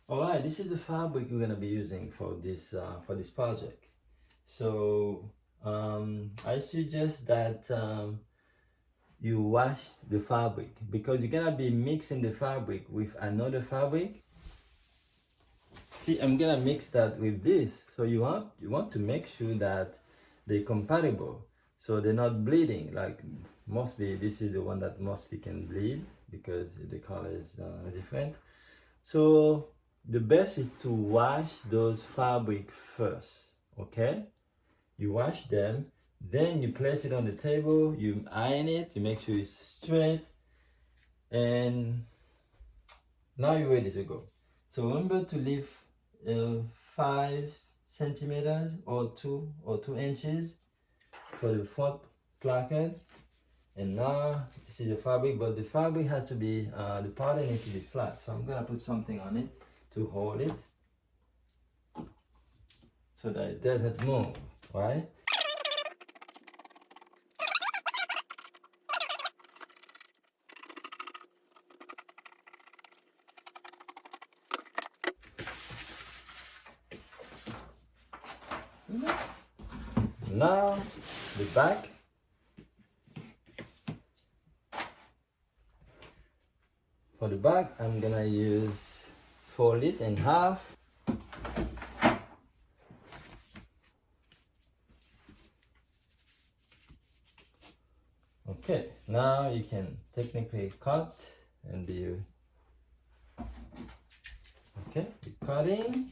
All right, this is the fabric we're gonna be using for this project. So I suggest that you wash the fabric because you're gonna be mixing the fabric with another fabric. See, I'm gonna mix that with this, so you want to make sure that they're compatible, so they're not bleeding. Like mostly, this is the one that mostly can bleed because the color is different. So the best is to wash those fabric first, okay? You wash them, then you place it on the table, you iron it, you make sure it's straight, and now you're ready to go. So remember to leave 5 centimeters or 2 inches for the front placket. And now this is the fabric, but the fabric has to be, the pattern needs to be flat. So I'm gonna put something on it to hold it so that it doesn't move, right? Now the back. For the back, I'm gonna fold it in half. Okay, now you can technically cut and do, okay, you're cutting.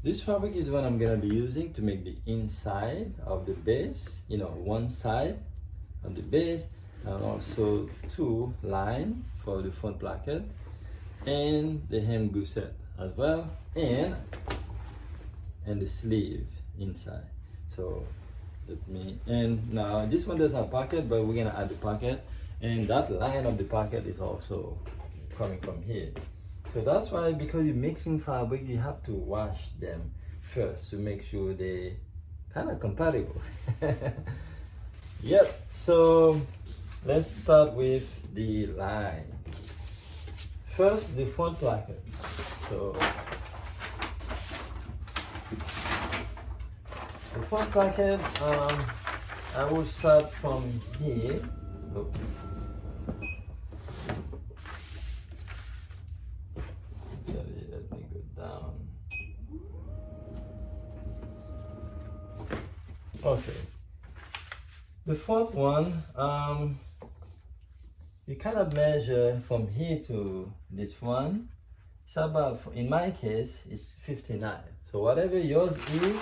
This fabric is what I'm gonna be using to make the inside of the base, one side of the base, and also 2 lines for the front placket, and the hem gusset as well, and the sleeve inside. So and now this one doesn't have pocket, but we're gonna add the pocket, and that line of the pocket is also coming from here. So that's why, because you're mixing fabric, you have to wash them first to make sure they kind of compatible. Yep, so let's start with the line. First, the front placket. So the front placket, I will start from here. Look. Sorry, let me go down. Okay. The front one, you kind of measure from here to this one. It's about, in my case, it's 59. So whatever yours is,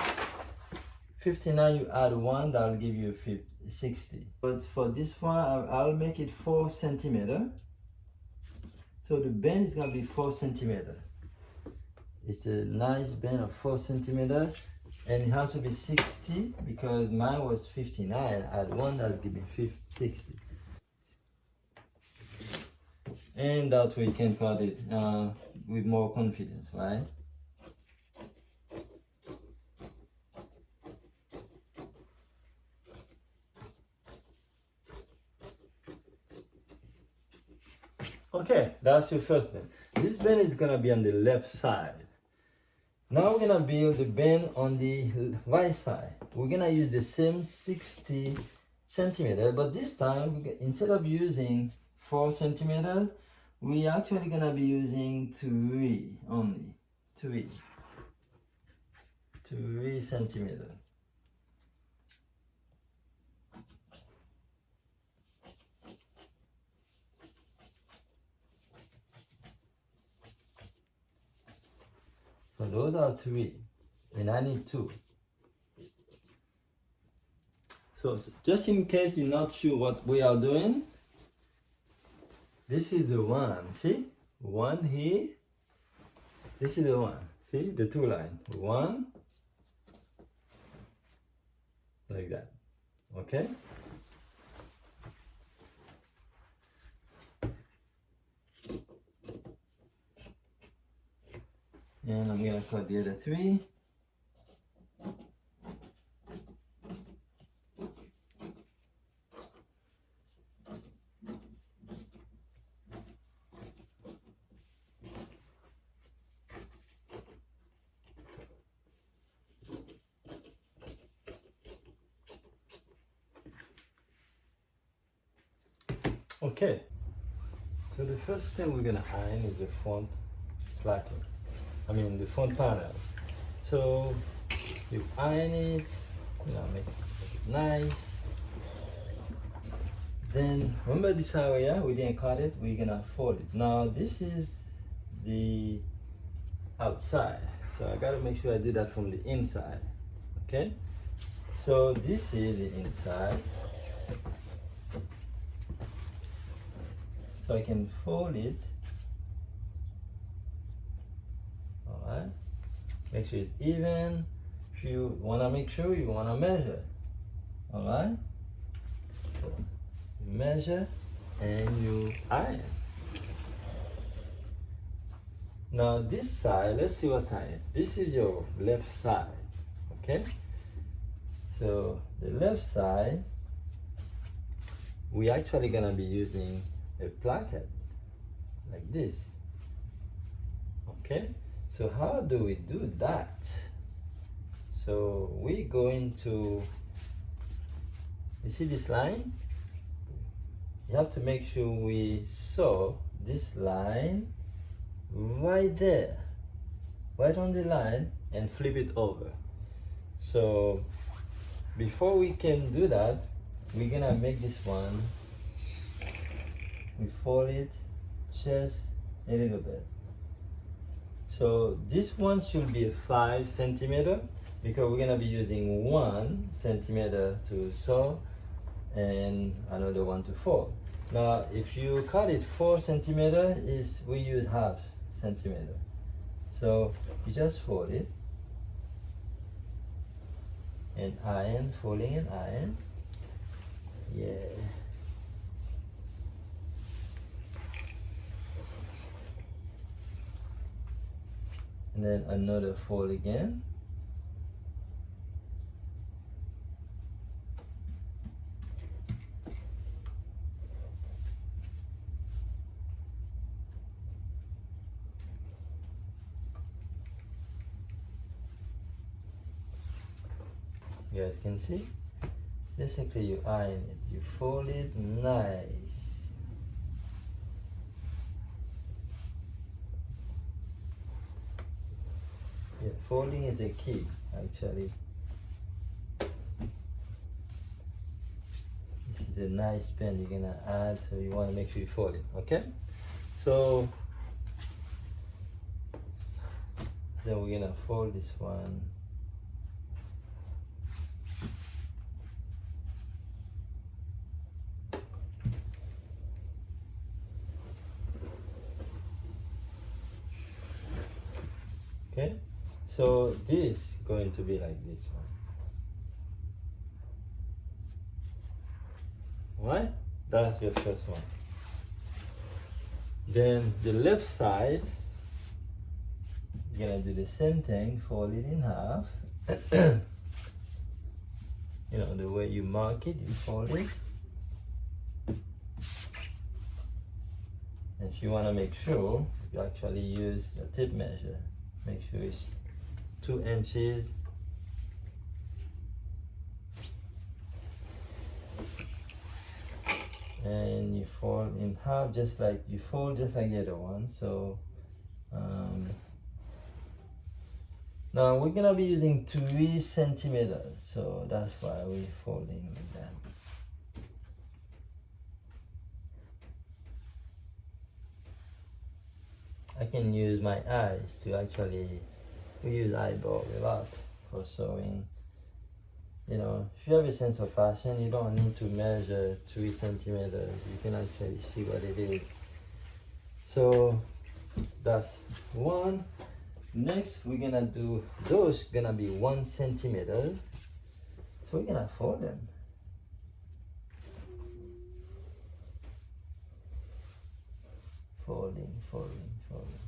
59, you add 1, that'll give you 60. But for this one, I'll make it 4 centimeter. So the bend is gonna be 4 centimeter. It's a nice bend of 4 centimeter, and it has to be 60 because mine was 59. Add 1, that'll give me 60. And that way you can cut it with more confidence, right? Okay, that's your first bend. This bend is gonna be on the left side. Now we're gonna build the bend on the right side. We're gonna use the same 60 centimeter, but this time, instead of using 4 centimeters, we actually gonna be using 3 only. 3 centimeters. So those are 3, and I need 2. So just in case you're not sure what we are doing, this is the one. See? 1 here. This is the one. See? The 2 line. 1. Like that. Okay? And I'm gonna cut the other 3. Okay, so the first thing we're gonna iron is the front placket. I mean the front panels. So you iron it, make it nice. Then remember this area, we didn't cut it, we're gonna fold it. Now this is the outside. So I gotta make sure I do that from the inside. Okay? So this is the inside. So I can fold it. Alright. Make sure it's even. If you wanna make sure, you wanna measure. Alright? So you measure and you iron. Now this side, let's see what side it is. This is your left side. Okay? So the left side, we actually gonna be using a placket like this. Okay, so how do we do that? So we're going to, you see this line? You have to make sure we sew this line right there, right on the line, and flip it over. So before we can do that, we're gonna make this one, we fold it just a little bit. So this one should be a 5 centimeter because we're gonna be using 1 centimeter to sew and another one to fold. Now if you cut it 4 centimeter, we use half centimeter. So you just fold it and iron, folding and iron. Yeah. And then another fold again. You guys can see, basically you iron it, you fold it nice. Yeah, folding is a key actually. This is a nice pen you're gonna add, so you want to make sure you fold it. Okay, so then we're gonna fold this one. Okay, so this is going to be like this one. Alright, that's your first one. Then the left side, you're gonna do the same thing, fold it in half. You know, the way you mark it, you fold it. And if you wanna make sure, you actually use your tape measure. Make sure it's 2 inches. And you fold in half, just like you fold just like the other one. So now we're gonna be using 3 centimeters, so that's why we're folding like that. I can use my eyes to actually, we use eyeball a lot for sewing. You know, if you have a sense of fashion, you don't need to measure 3 centimeters. You can actually see what it is. So that's one. Next, we're gonna do, those gonna be 1 centimeter. So we're gonna fold them. Folding, folding, folding.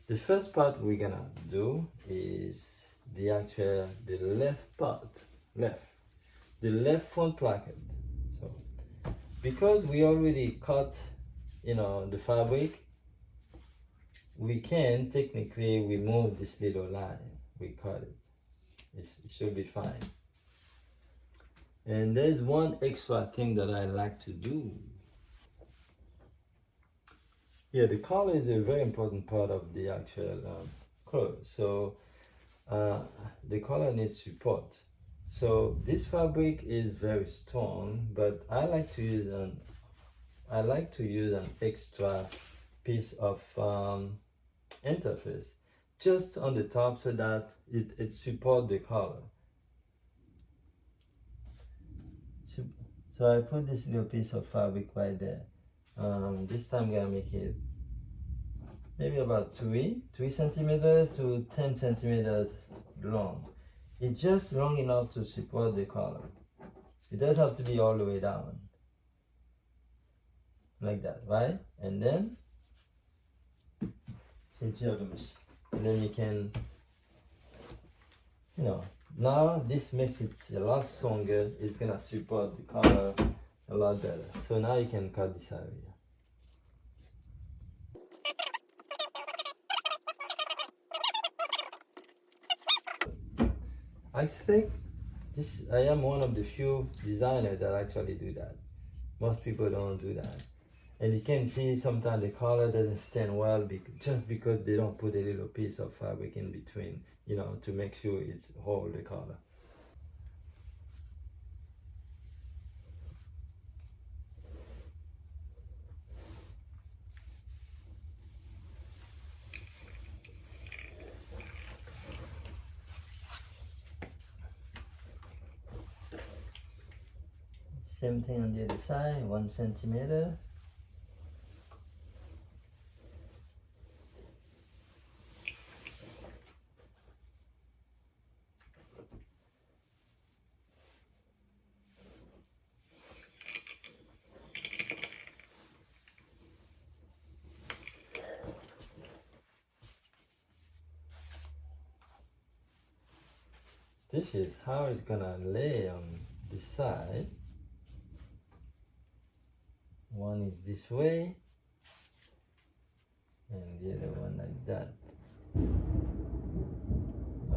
The first part we're gonna do is the left part, the left front placket. So because we already cut, you know, the fabric, we can technically remove this little line. We cut it. It should be fine. And there's one extra thing that I like to do. Yeah, the collar is a very important part of the actual clothes. So the collar needs support. So this fabric is very strong, but I like to use an extra piece of interface just on the top so that it supports the collar. So I put this little piece of fabric right there. This time I'm gonna make it maybe about 3 centimeters to 10 centimeters long. It's just long enough to support the collar. It doesn't have to be all the way down. Like that, right? And then since you have a machine, and then you can, now this makes it a lot stronger. It's gonna support the collar a lot better. So now you can cut this area. I think I am one of the few designers that actually do that. Most people don't do that. And you can see sometimes the collar doesn't stand well just because they don't put a little piece of fabric in between, to make sure it's hold the collar. Same thing on the other side, 1 centimeter. This is how it's gonna lay on the side. One is this way, and the other one like that.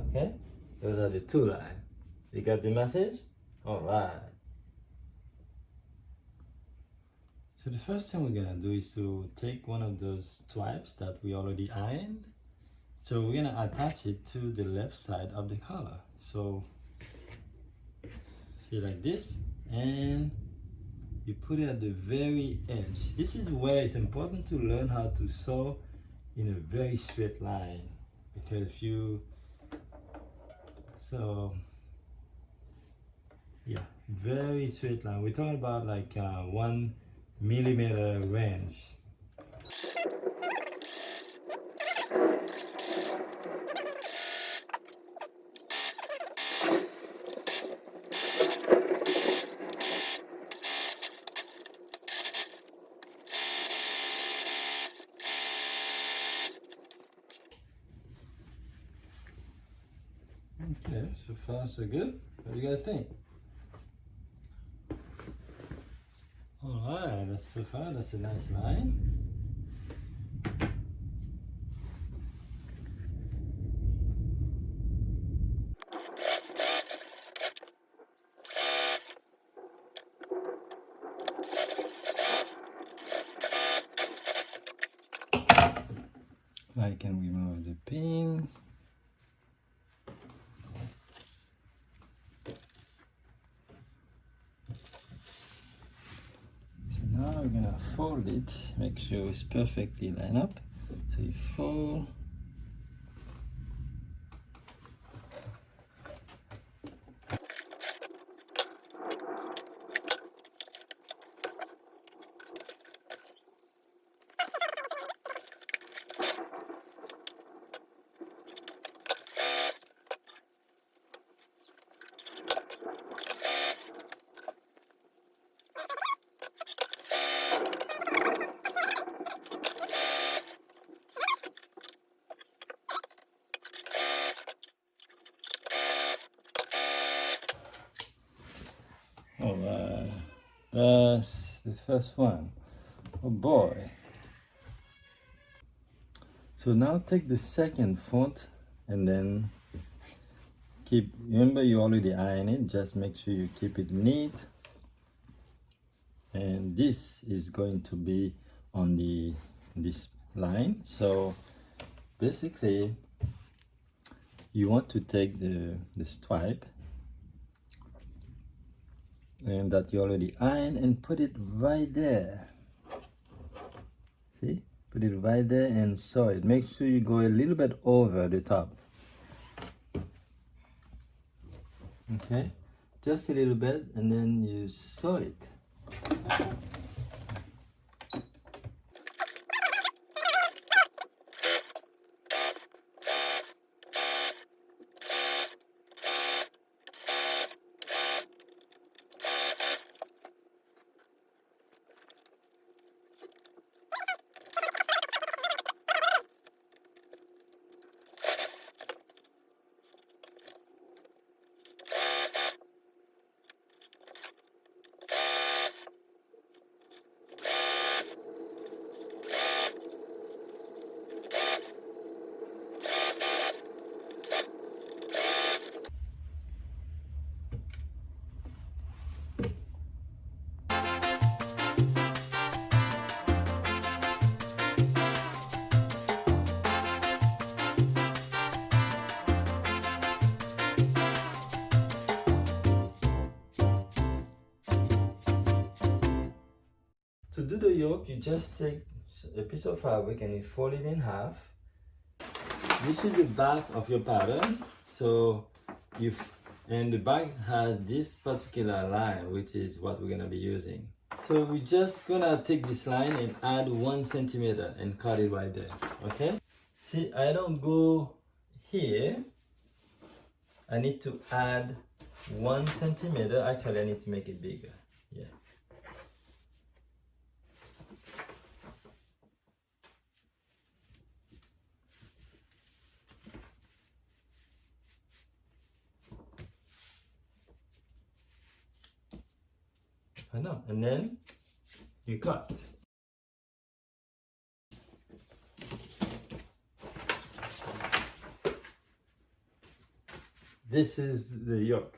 Okay, those are the two lines. You got the message? All right. So the first thing we're gonna do is to take one of those stripes that we already ironed. So we're gonna attach it to the left side of the collar. So see, like this, and you put it at the very edge. This is where it's important to learn how to sew in a very straight line, because if you very straight line. We're talking about like 1 millimeter range. Okay, so far so good. What do you guys think? Alright, that's so far, that's a nice line. I can remove the pins. Now we're gonna fold it, make sure it's perfectly lined up. So you fold. Alright, that's the first one. Oh boy. So now take the second font and then remember you already ironed it, just make sure you keep it neat. And this is going to be on this line. So basically you want to take the stripe and that you already ironed and put it right there. See, put it right there and sew it. Make sure you go a little bit over the top. Okay, just a little bit, and then you sew it. To do the yoke, you just take a piece of fabric and you fold it in half. This is the back of your pattern. So and the back has this particular line, which is what we're gonna be using. So we're just gonna take this line and add 1 centimeter and cut it right there, okay? See, I don't go here. I need to add 1 centimeter. Actually, I need to make it bigger, yeah. I know, and then you cut. This is the yoke.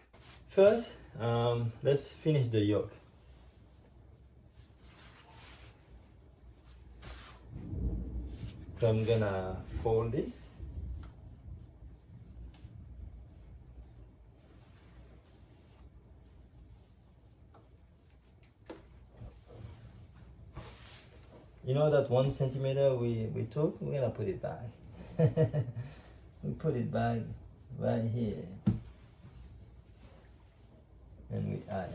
First, let's finish the yoke. So I'm gonna fold this. You know that 1 centimeter we took, we're gonna put it back. We put it back right here. And we iron.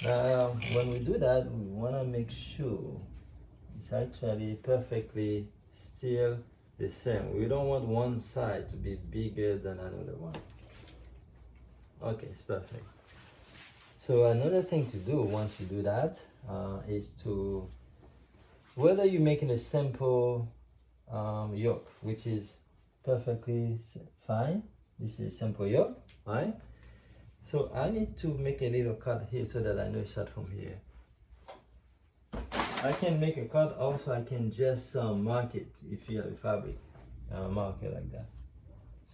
Now, when we do that, we wanna make sure it's actually perfectly still the same. We don't want one side to be bigger than another one. Okay, it's perfect. So another thing to do once you do that is to, whether you're making a simple yoke, which is perfectly fine. This is simple yoke, right? So I need to make a little cut here so that I know it's start from here. I can make a cut, also I can just mark it if you have a fabric, mark it like that.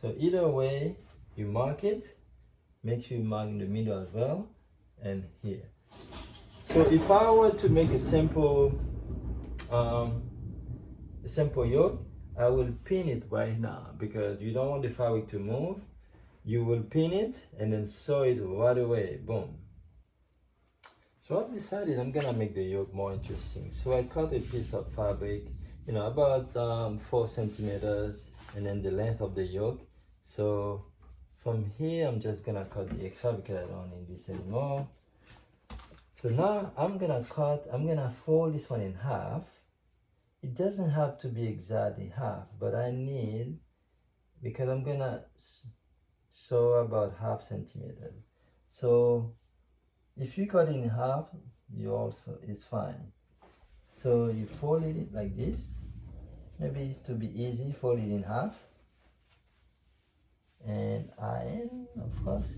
So either way, you mark it, make sure you mark in the middle as well, and here. So if I were to make a simple yoke, I will pin it right now because you don't want the fabric to move. You will pin it and then sew it right away, boom. So I've decided I'm gonna make the yoke more interesting. So I cut a piece of fabric, you know, about 4 centimeters, and then the length of the yoke. So from here, I'm just gonna cut the extra because I don't need this anymore. So now I'm gonna fold this one in half. It doesn't have to be exactly half, but I need, because I'm gonna sew about 1/2 centimeter. So if you cut it in half, it's fine. So you fold it like this. Maybe to be easy, fold it in half. And iron, of course.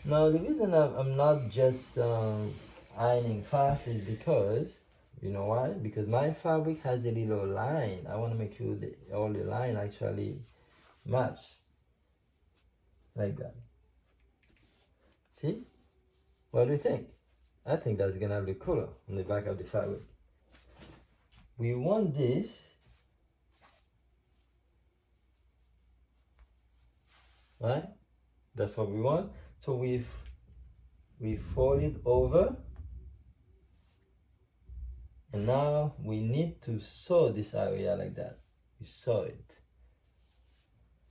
Now the reason I'm not just ironing fast is because, you know why? Because my fabric has a little line. I want to make sure that all the line actually match like that. See? What do you think? I think that's gonna look cooler on the back of the fabric. We want this right? That's what we want. So we fold it over, and now we need to sew this area like that. You sew it.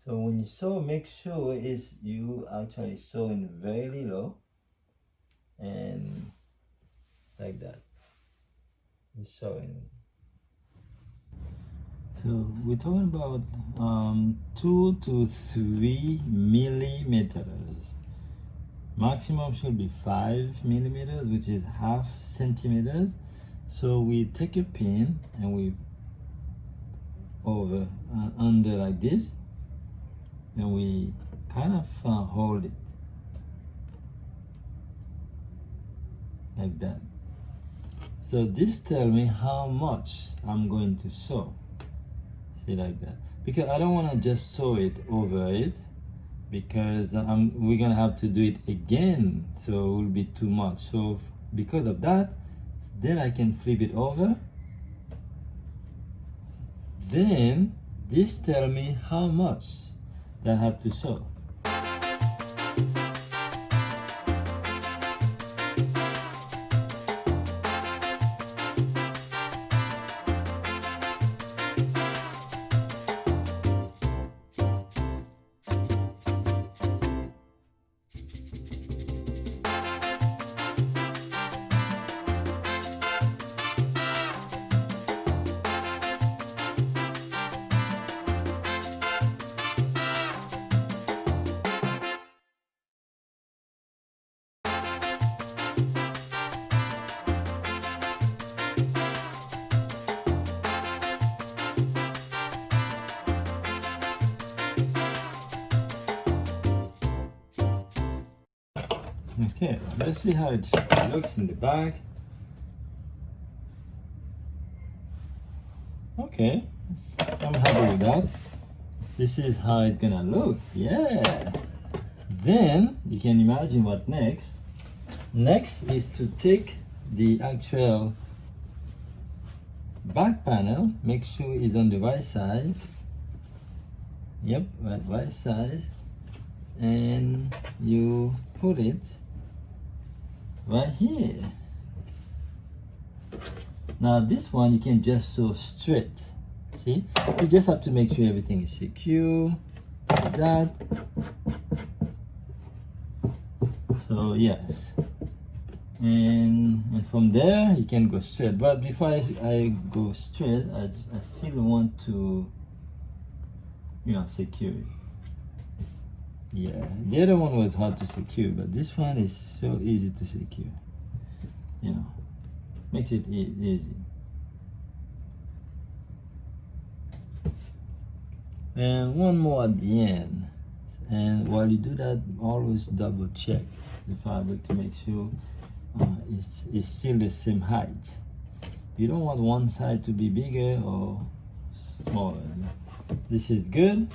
So when you sew, make sure is you actually sew in very low and like that. You sew in. So we're talking about 2 to 3 millimeters. Maximum should be 5 millimeters, which is half centimeters. So we take a pin and we over under like this, and we kind of hold it like that. So this tells me how much I'm going to sew. See, like that, because I don't want to just sew it over it, because we're gonna have to do it again, so it will be too much. So because of that, then I can flip it over. Then this tells me how much that I have to sew. Okay, let's see how it looks in the back. Okay, I'm happy with that. This is how it's gonna look. Yeah. Then you can imagine what next. Next is to take the actual back panel, make sure it's on the right side. Yep, right side. And you put it right here. Now this one you can just sew straight. See, you just have to make sure everything is secure like that. So yes, and from there you can go straight. But before I go straight, I still want to, you know, secure it. Yeah, the other one was hard to secure, but this one is so easy to secure. You know, makes it easy. And one more at the end. And while you do that, always double check the fabric to make sure it's still the same height. You don't want one side to be bigger or smaller. This is good.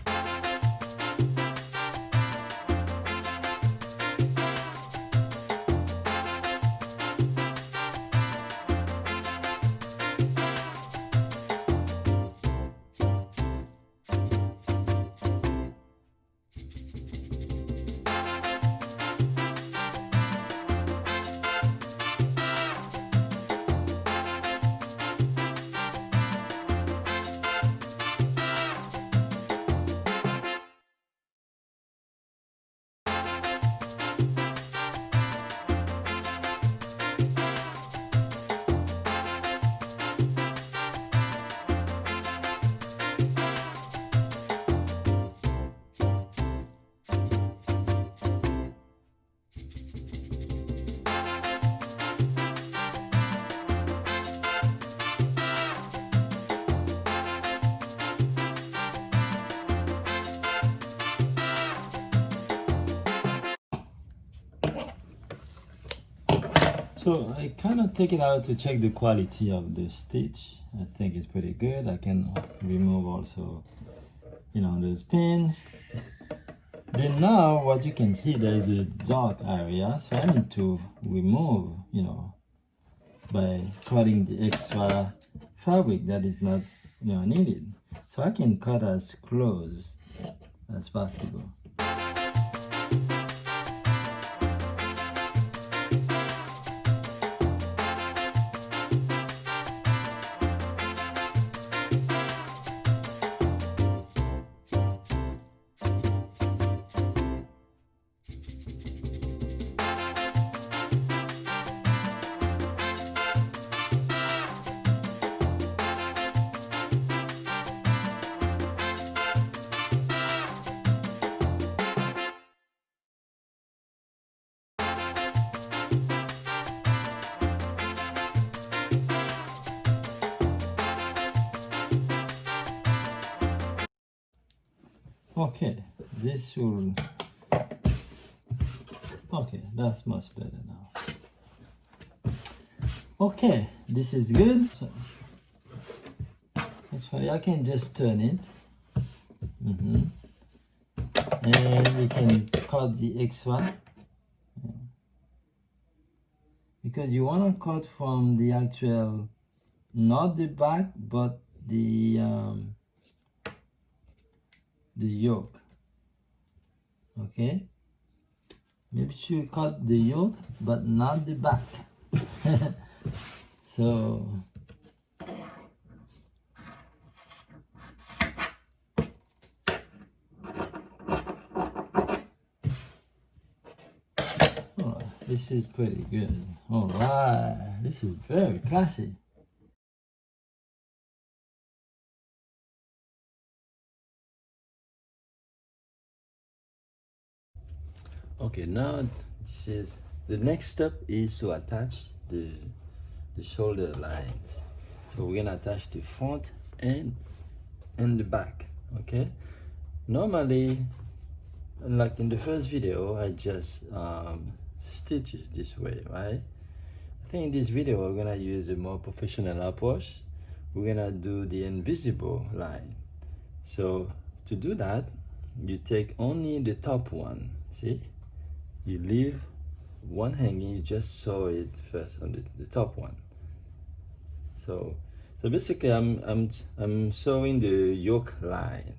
So I kind of take it out to check the quality of the stitch. I think it's pretty good. I can remove also, those pins. Then now what you can see, there is a dark area, so I need to remove, by cutting the extra fabric that is not, needed. So I can cut as close as possible. Okay, this should. Okay, that's much better now. Okay, this is good. So, actually, I can just turn it. And you can cut the extra. Because you want to cut from the actual, not the back, but the yoke. Okay, maybe you cut the yoke but not the back. So this is pretty good. All right, this is very classy. Okay, now this is the next step is to attach the shoulder lines. So we're gonna attach the front and the back. Okay, normally, like in the first video, I just stitches this way, right? I think in this video we're gonna use a more professional approach. We're gonna do the invisible line. So to do that, you take only the top one. See, you leave one hanging. You just sew it first on the top one. So basically, I'm sewing the yoke line,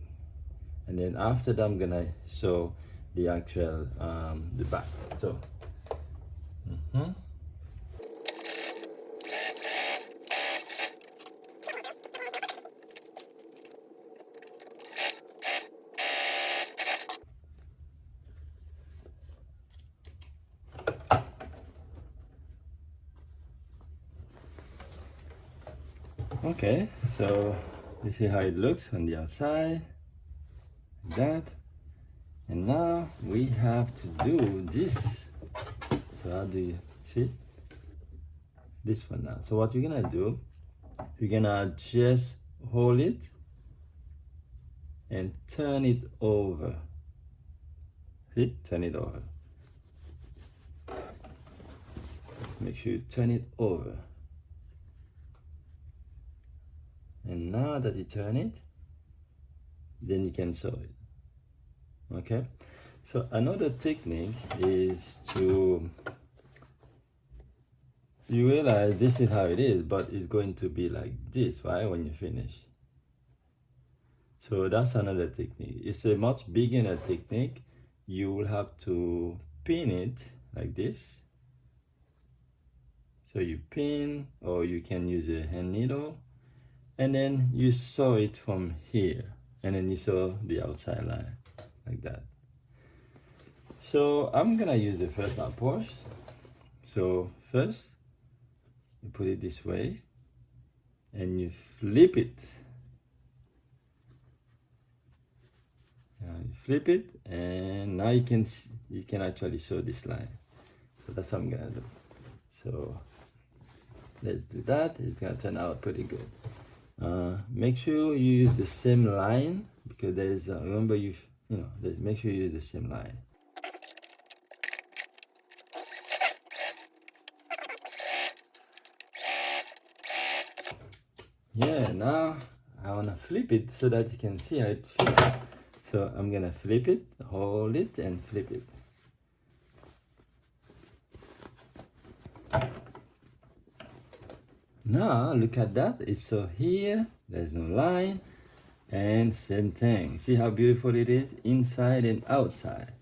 and then after that I'm gonna sew the actual the back. So. Okay, so this is how it looks on the outside, like that. And now we have to do this. So how do you see this one now? So what you're gonna do, you're gonna just hold it and turn it over. See, turn it over. Make sure you turn it over. And now that you turn it, then you can sew it. Okay, so another technique is to, you realize this is how it is, but it's going to be like this, right, when you finish. So that's another technique. It's a much beginner technique. You will have to pin it like this. So you pin, or you can use a hand needle, and then you sew it from here, and then you sew the outside line like that. So I'm gonna use the first approach. So first you put it this way and you flip it. You flip it, and now you can actually sew this line. So that's what I'm gonna do. So let's do that. It's gonna turn out pretty good. Make sure you use the same line, because there is remember make sure you use the same line. Yeah, now I want to flip it so that you can see how it feels. So I'm gonna flip it, hold it, and flip it. Now look at that. So here, there's no line, and same thing. See how beautiful it is inside and outside.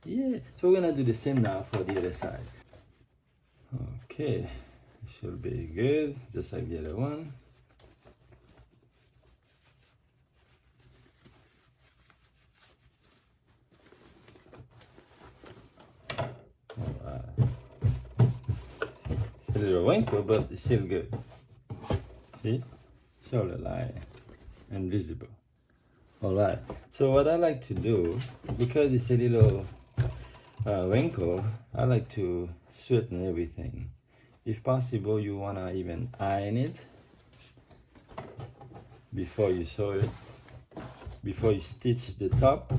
Yeah, so we're gonna do the same now for the other side. Okay, it should be good, just like the other one. Alright. It's a little wrinkle, but it's still good. See? Shoulder line and visible. Alright, so what I like to do, because it's a little wrinkle, I like to straighten everything. If possible, you wanna even iron it before you sew it, before you stitch the top.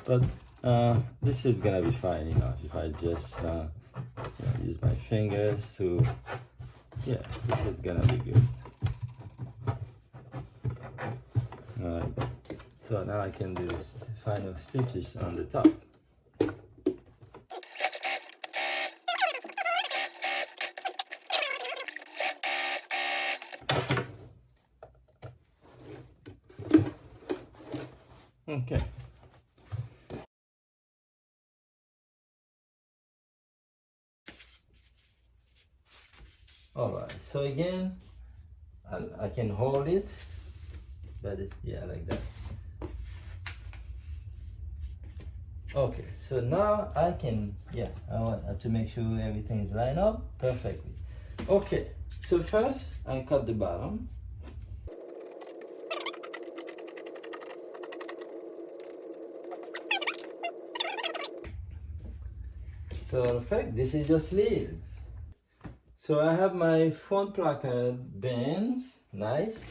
But this is gonna be fine enough if I just use my fingers to, yeah, this is gonna be good. Alright, so now I can do this final stitches on the top. Okay. Alright, so again, I can hold it, but it's, yeah, like that. Okay, so now I can, yeah, I have to make sure everything is lined up perfectly. Okay, so first I cut the bottom. Perfect, this is your sleeve. So I have my front placard bands, nice.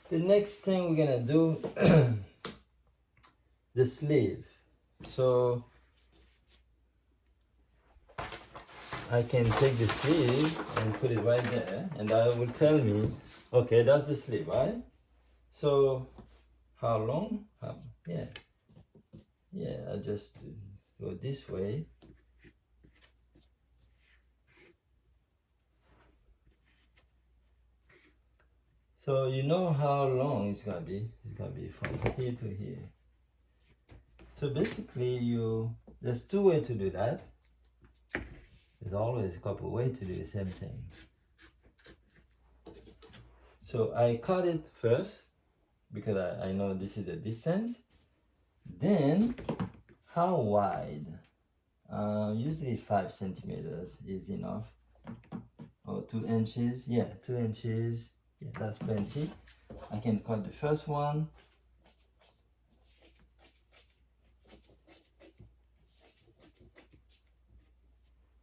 The next thing we're gonna do, the sleeve. So I can take the sleeve and put it right there, and that will tell me, okay, that's the sleeve, right? So how long? Yeah, I just go this way. So you know how long it's gonna be. It's gonna be from here to here. So basically, there's two ways to do that. There's always a couple ways to do the same thing. So I cut it first because I know this is the distance. Then, how wide? Usually 5 centimeters is enough. Or 2 inches. Yeah, 2 inches. Yeah, that's plenty. I can cut the first one.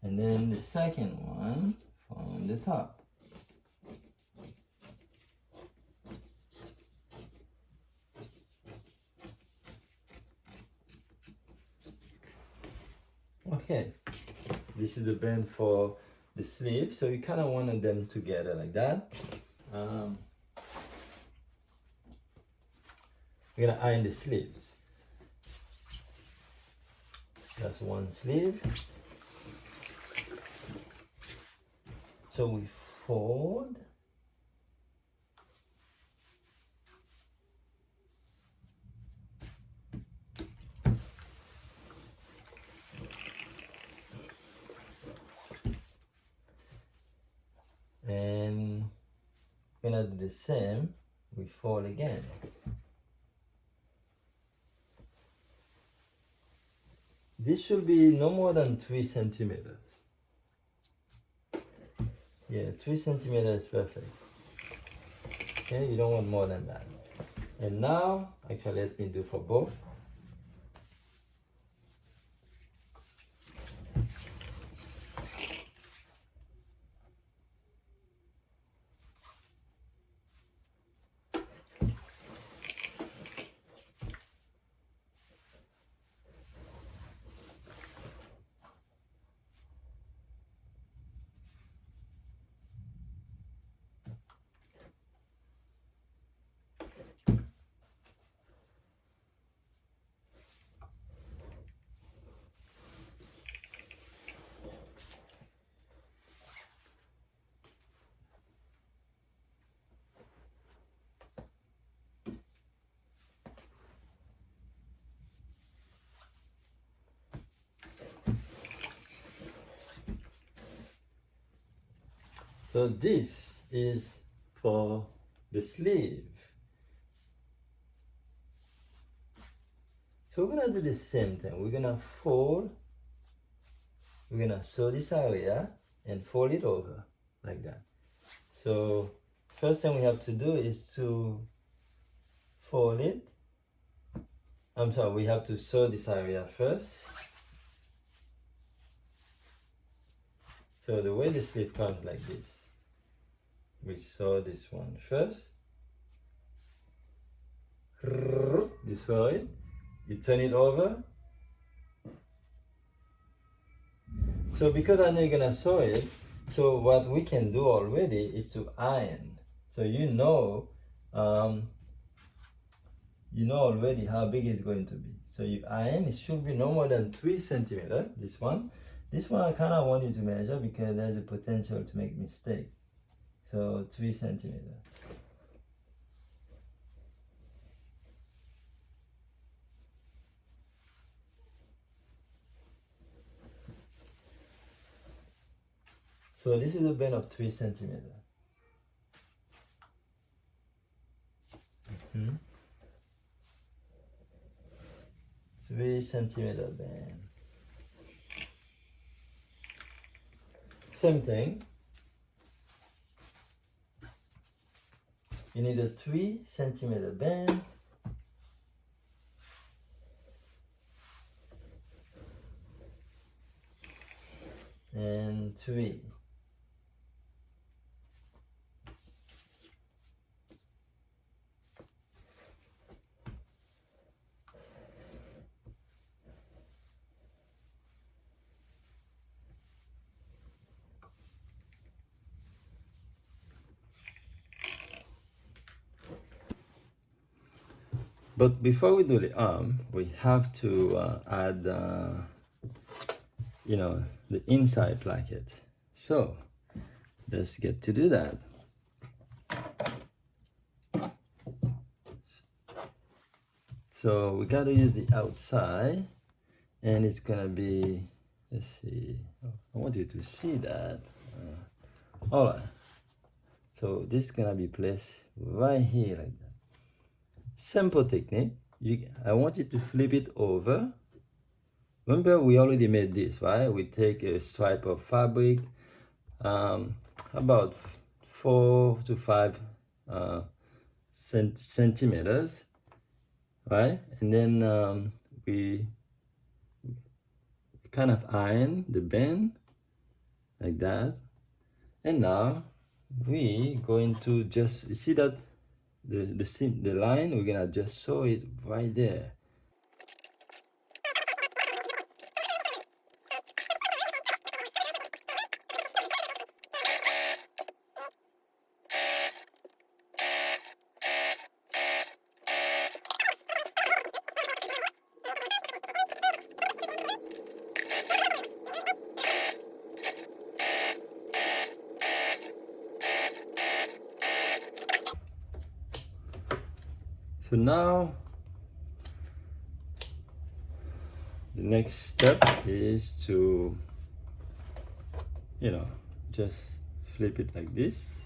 And then the second one from the top. Okay, this is the band for the sleeve, so you kind of wanted them together like that. We're gonna iron the sleeves. That's one sleeve. So we fold. And we're gonna do the same. We fold again. This should be no more than 3 centimeters. Yeah, 3 centimeters is perfect. Okay, you don't want more than that. And now, actually, let me do for both. So this is for the sleeve. So we're gonna do the same thing. We're gonna fold, we're gonna sew this area and fold it over like that. So first thing we have to do is to fold it. I'm sorry, we have to sew this area first. So the way the sleeve comes like this, we sew this one first. You sew it, you turn it over. So because I know you're gonna sew it, so what we can do already is to iron. So you know already how big it's going to be. So you iron, it should be no more than 3 centimeters. This one I kind of want you to measure because there's a potential to make mistake. So 3 centimeters. So this is a bend of 3 centimeters. 3 centimeter bend. Same thing. You need a 3 centimeter bend. And 3. But before we do the arm, we have to add, the inside placket. So let's get to do that. So we gotta use the outside, and it's gonna be, let's see, I want you to see that. All right. So this is gonna be placed right here like that. Simple technique. I want you to flip it over. Remember, we already made this, right? We take a stripe of fabric, about 4 to 5 centimeters, right? And then we kind of iron the bend like that. And now we going to just, you see that the line, we're gonna just sew it right there. So now the next step is to, just flip it like this.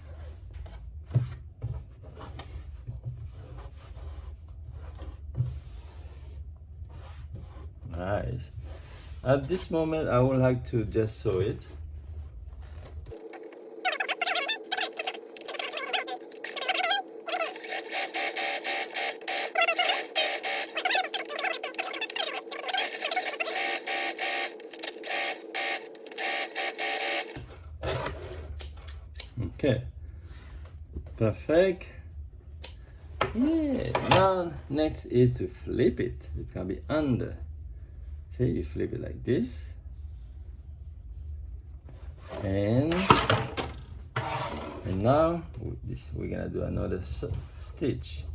Nice. At this moment, I would like to just sew it. Okay, perfect. Yeah, now next is to flip it. It's gonna be under. See, you flip it like this, and now we're gonna do another stitch.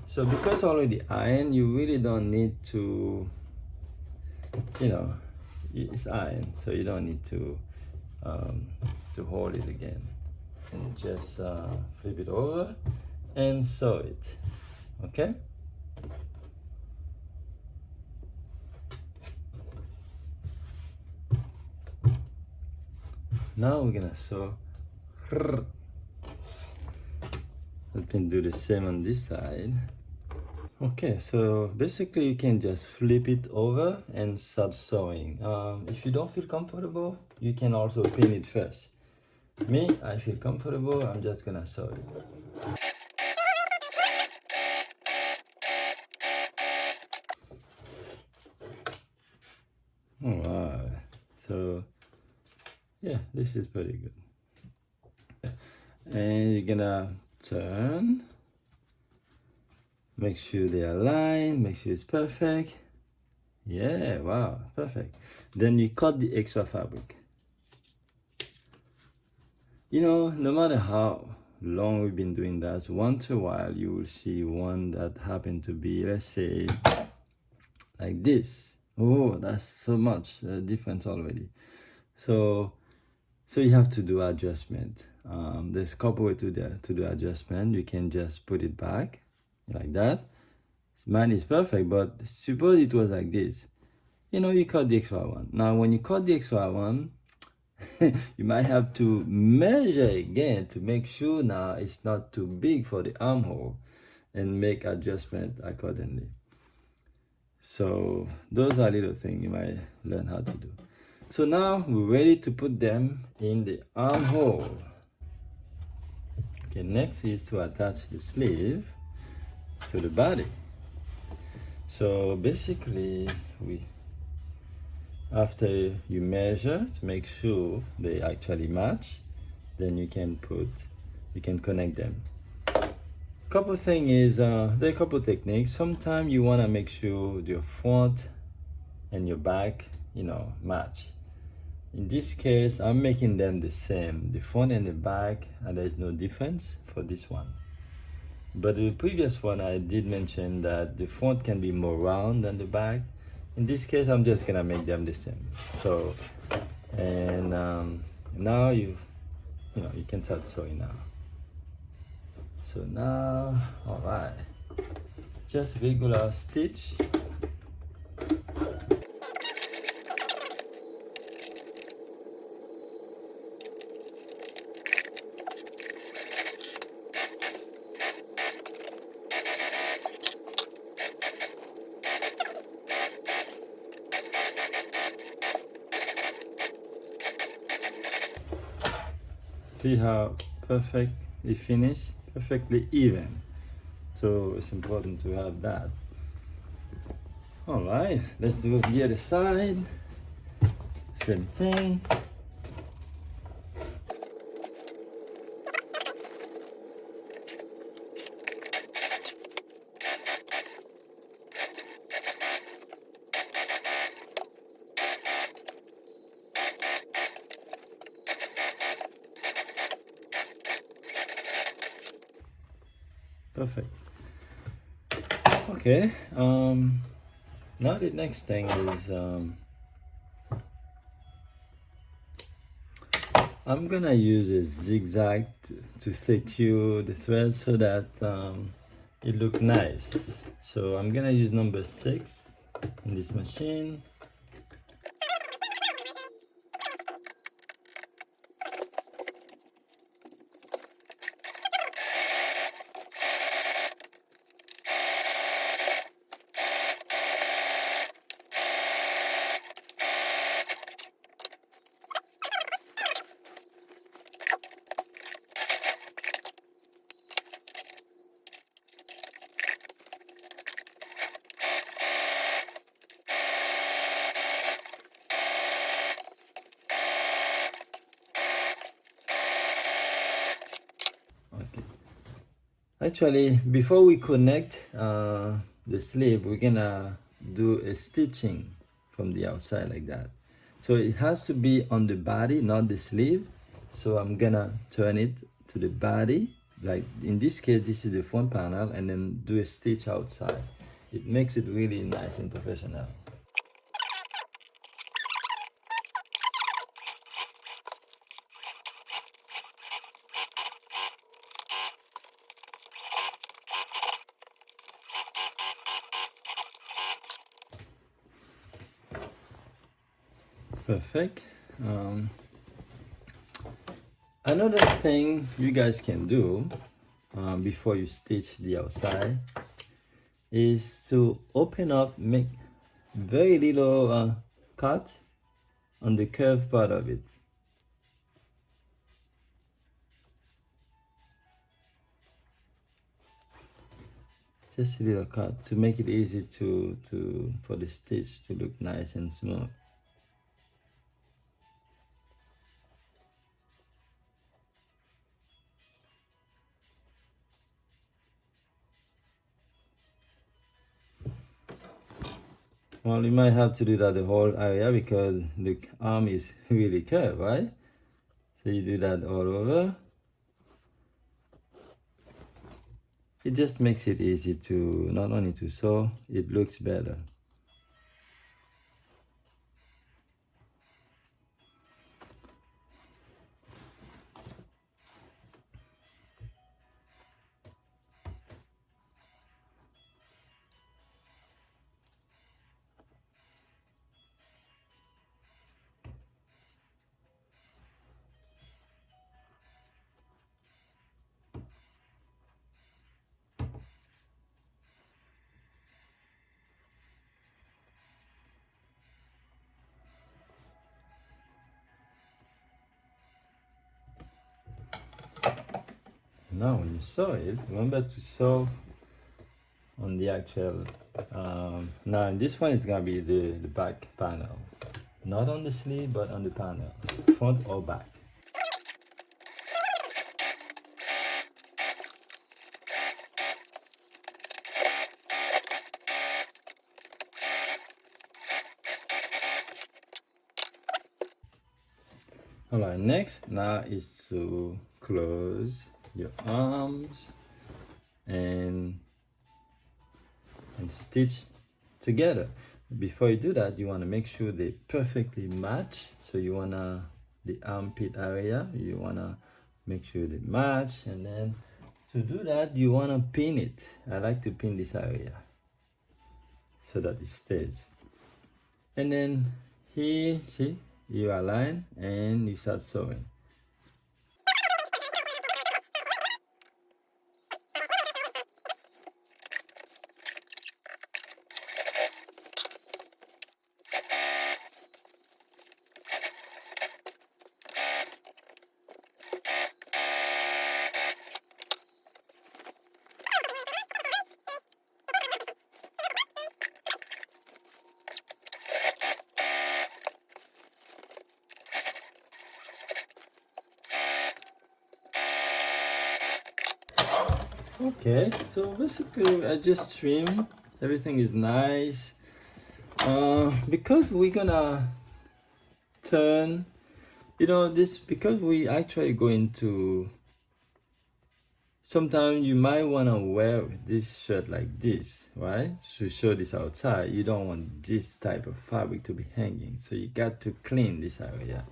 So because already iron, you really don't need to, it's iron, so you don't need to hold it again. And just flip it over and sew it. Okay. Now we're gonna sew Let me do the same on this side. Okay, so basically you can just flip it over and start sewing. If you don't feel comfortable, you can also pin it first. Me, I feel comfortable, I'm just gonna sew it. Alright, so yeah, this is pretty good. And you're gonna turn, make sure they align, make sure it's perfect. Yeah, wow, perfect. Then you cut the extra fabric. You know, no matter how long we've been doing that, once in a while you will see one that happened to be, let's say, like this. Oh, that's so much difference already. So you have to do adjustment. There's a couple ways to do adjustment. You can just put it back like that. Mine is perfect, but suppose it was like this. You know, you cut the extra one. Now, when you cut the extra one, you might have to measure again to make sure now it's not too big for the armhole and make adjustment accordingly. So those are little things you might learn how to do. So now we're ready to put them in the armhole. Okay, next is to attach the sleeve to the body. So basically after you measure to make sure they actually match, then you can connect them. Couple thing is there are a couple techniques. Sometimes you want to make sure your front and your back, you know, match. In this case, I'm making them the same, the front and the back, and there's no difference for this one. But the previous one, I did mention that the front can be more round than the back. In this case, I'm just gonna make them the same. So, and now you can start sewing now. So now, all right, just regular stitch. See how perfect it finished, perfectly even. So it's important to have that. All right, let's do the other side. Same thing. Perfect. Okay. Now the next thing is I'm gonna use a zigzag to secure the thread so that it look nice. So I'm gonna use number 6 in this machine. Actually, before we connect the sleeve, we're gonna do a stitching from the outside like that. So it has to be on the body, not the sleeve. So I'm gonna turn it to the body. Like in this case, this is the front panel, and then do a stitch outside. It makes it really nice and professional. Perfect. Another thing you guys can do before you stitch the outside is to open up, make very little cut on the curved part of it. Just a little cut to make it easy for the stitch to look nice and smooth. Well, you might have to do that the whole area because the arm is really curved, right? So you do that all over. It just makes it easy to not only to sew, it looks better. Now when you sew it, remember to sew on the actual, now this one is gonna be the back panel. Not on the sleeve, but on the panel, front or back. Alright, next now is to close your arms and stitch together. Before you do that, you want to make sure they perfectly match. So you want to, the armpit area, you want to make sure they match, and then to do that you want to pin it. I like to pin this area so that it stays. And then here, see, you align and you start sewing. Okay, so basically I just trim, everything is nice. Because we're gonna turn, you know, this, because we actually go into, sometimes you might want to wear this shirt like this, right, to show this outside. You don't want this type of fabric to be hanging, so you got to clean this area.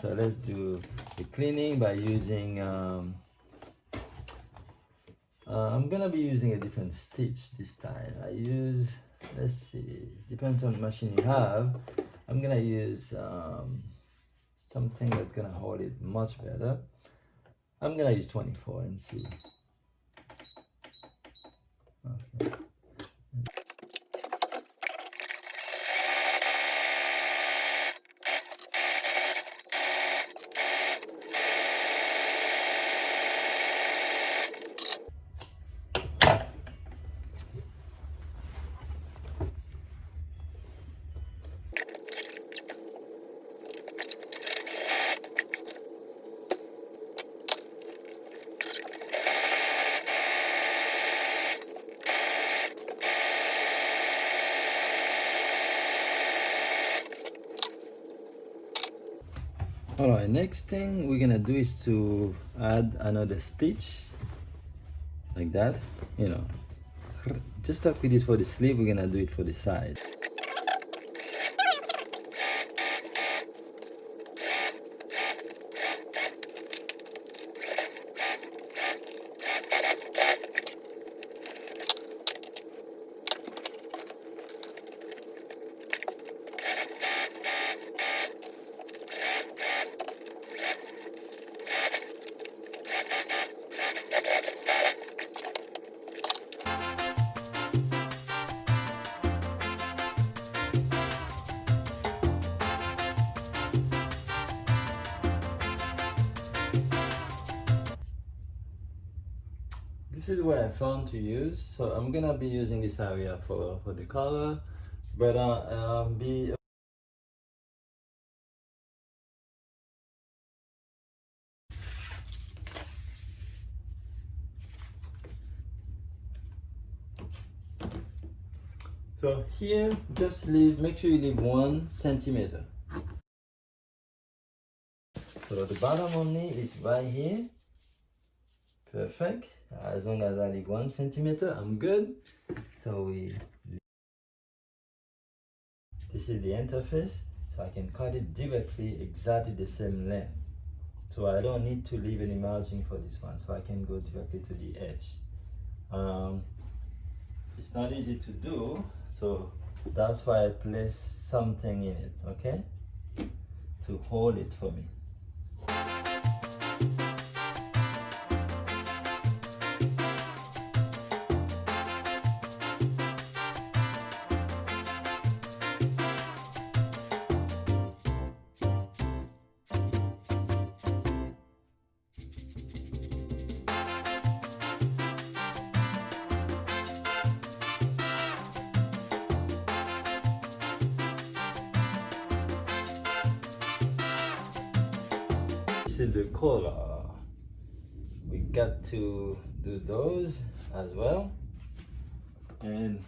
So let's do the cleaning by using I'm gonna be using a different stitch this time. I use, let's see, depends on the machine you have. I'm gonna use something that's gonna hold it much better. I'm gonna use 24 and see. Okay. Alright, next thing we're gonna do is to add another stitch like that, you know, just like we did for the sleeve, we're gonna do it for the side. is what I found to use. So I'm gonna be using this area for the color, but be so here just make sure you leave 1 centimeter. So the bottom only is right here. Perfect. As long as I leave 1 centimeter, I'm good. So this is the interface, so I can cut it directly exactly the same length. So I don't need to leave any margin for this one, so I can go directly to the edge. It's not easy to do, so that's why I place something in it, okay, to hold it for me. This is the color. We got to do those as well. And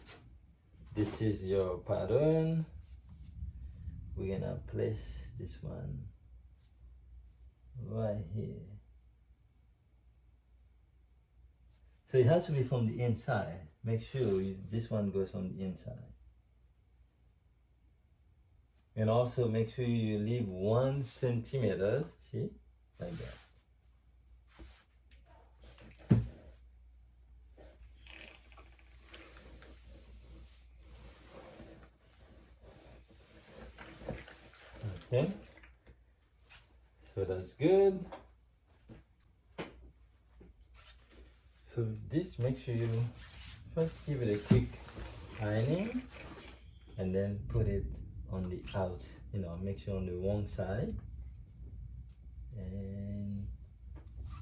this is your pattern. We're gonna place this one right here. So it has to be from the inside. Make sure this one goes from the inside. And also make sure you leave 1 centimeter, see, like that. Okay, so that's good. So this, make sure you first give it a quick ironing and then put it on the out, make sure on the wrong side. And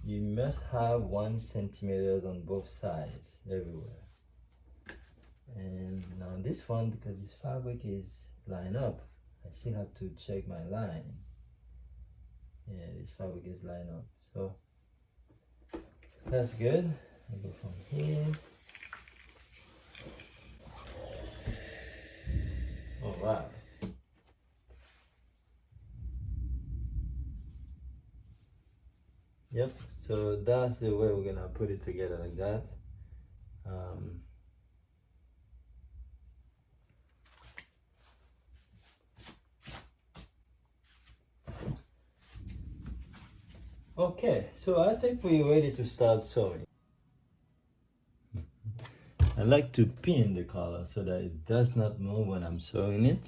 you must have 1 centimeter on both sides everywhere. And now this one, because this fabric is lined up, I still have to check my line. Yeah, this fabric is lined up, so that's good. I go from here. All right. Yep, so that's the way we're gonna put it together, like that. Okay, so I think we're ready to start sewing. I like to pin the collar so that it does not move when I'm sewing it.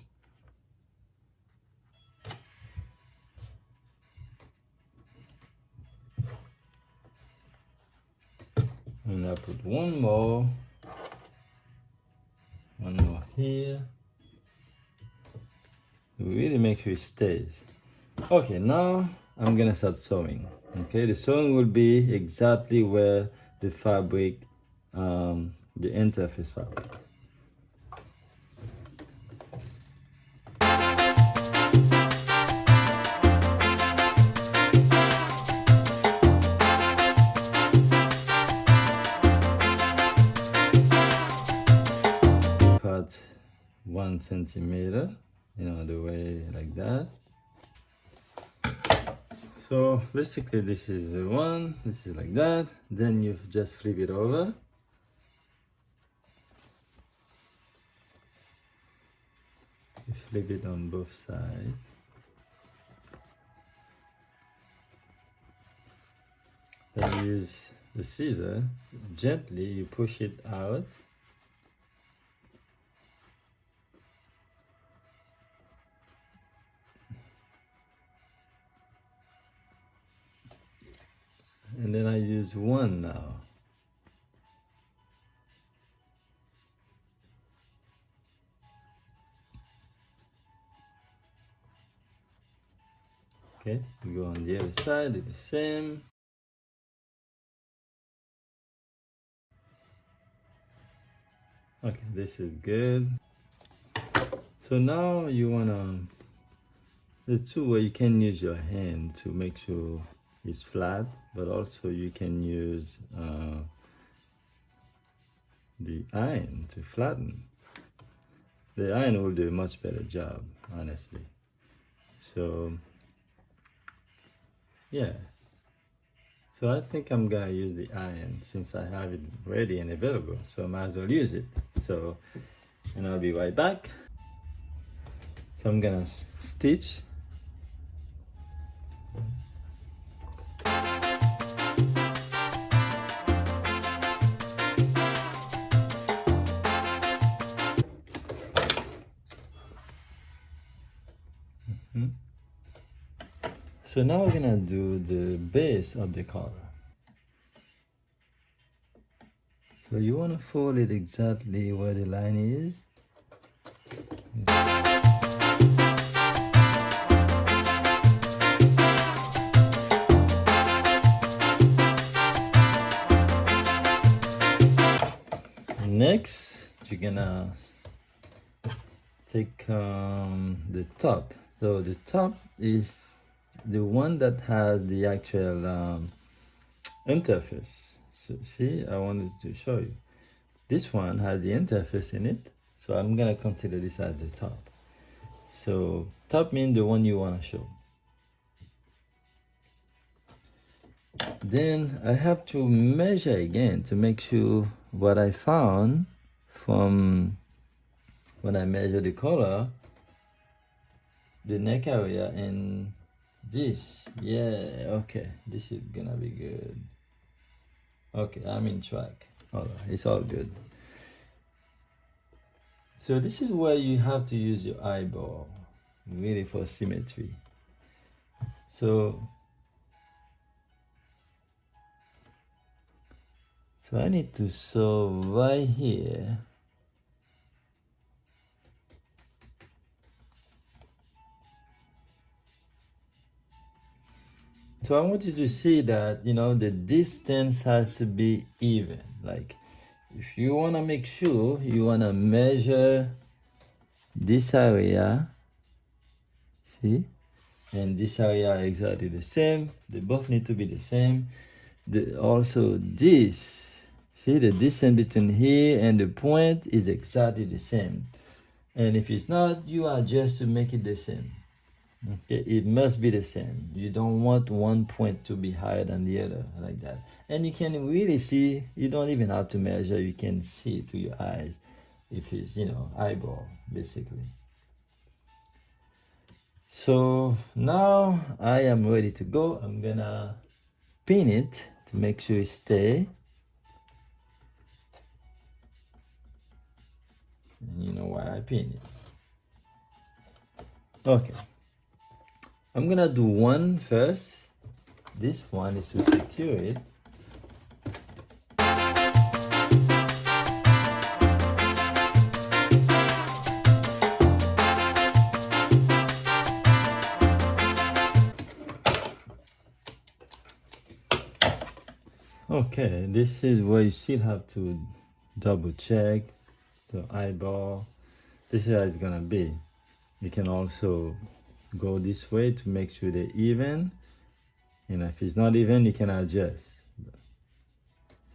And I put one more here. Really make sure it stays. Okay, now I'm gonna start sewing. Okay, the sewing will be exactly where the fabric, the interface fabric. Cut 1 centimeter, the way like that. So basically this is the one, this is like that, then you just flip it over. You flip it on both sides. Then you use the scissor, gently you push it out. And then I use one now. Okay, we go on the other side, do the same. Okay, this is good. So now you wanna, there's two ways you can use your hand to make sure it's flat, but also you can use the iron to flatten. The iron will do a much better job, honestly. So yeah, so I think I'm gonna use the iron since I have it ready and available, so I might as well use it. So, and I'll be right back. So I'm gonna stitch. So now we're gonna do the base of the collar. So you wanna fold it exactly where the line is. Next, you're gonna take the top. So the top is the one that has the actual interface. So see, I wanted to show you. This one has the interface in it, so I'm gonna consider this as the top. So top means the one you wanna show. Then I have to measure again to make sure what I found from when I measure the collar, the neck area, and this. Yeah, okay, this is gonna be good. Okay, I'm in track. All right, it's all good. So this is where you have to use your eyeball really for symmetry. So I need to sew right here. So I want you to see that, you know, the distance has to be even. Like, if you want to make sure, you want to measure this area, see? And this area are exactly the same. They both need to be the same. Also this, see, the distance between here and the point is exactly the same. And if it's not, you adjust to make it the same. Okay, it must be the same. You don't want one point to be higher than the other, like that. And you can really see, you don't even have to measure, you can see it through your eyes if it's, you know, eyeball, basically. So now I am ready to go. I'm gonna pin it to make sure it stay. And you know why I pin it. Okay. I'm gonna do one first. This one is to secure it. Okay, this is where you still have to double check the eyeball. This is how it's gonna be. You can also go this way to make sure they're even. And if it's not even, you can adjust.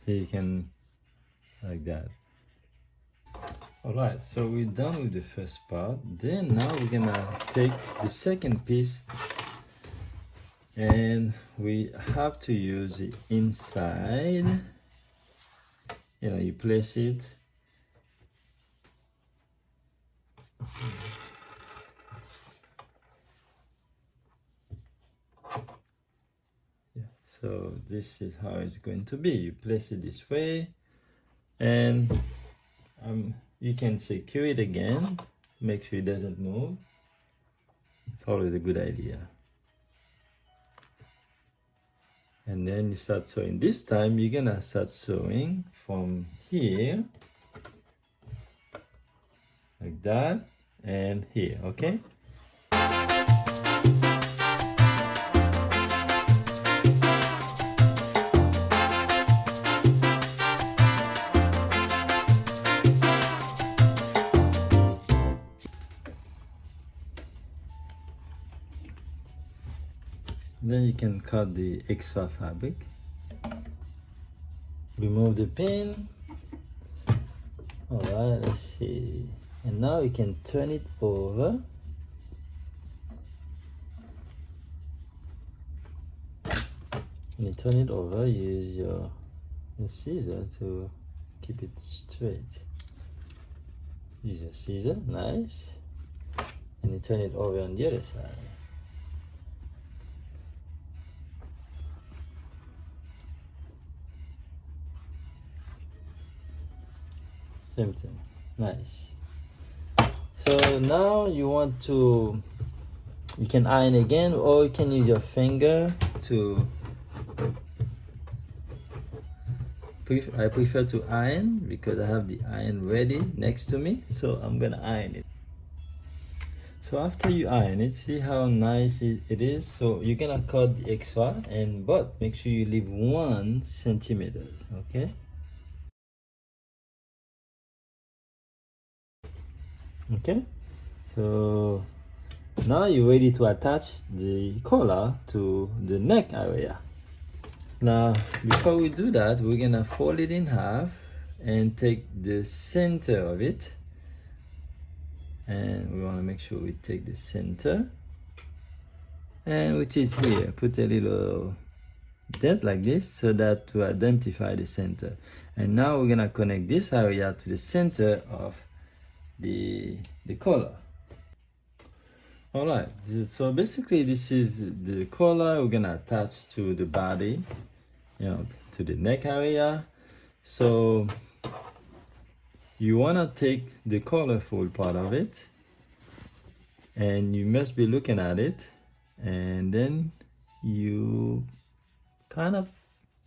So you can, like that. Alright, so we're done with the first part. Then now we're gonna take the second piece, and we have to use the inside. You know, you place it. So this is how it's going to be. You place it this way, and you can secure it again. Make sure it doesn't move. It's always a good idea. And then you start sewing. This time you're gonna start sewing from here, like that, and here, okay? Then you can cut the extra fabric. Remove the pin. Alright, let's see. And now you can turn it over. When you turn it over, use your scissor to keep it straight. Use your scissor, nice. And you turn it over on the other side. Same thing, nice. So now you want to, you can iron again, or you can use your finger to, I prefer to iron because I have the iron ready next to me, so I'm gonna iron it. So after you iron it, see how nice it is? So you're gonna cut the extra, but make sure you leave 1 centimeter, okay? Okay, so now you're ready to attach the collar to the neck area. Now, before we do that, we're gonna fold it in half and take the center of it. And we wanna make sure we take the center. And which is here, put a little dent like this so that to identify the center. And now we're gonna connect this area to the center of the collar. All right, so basically this is the collar we're gonna attach to the body, to the neck area. So you wanna take the colorful part of it, and you must be looking at it, and then you kind of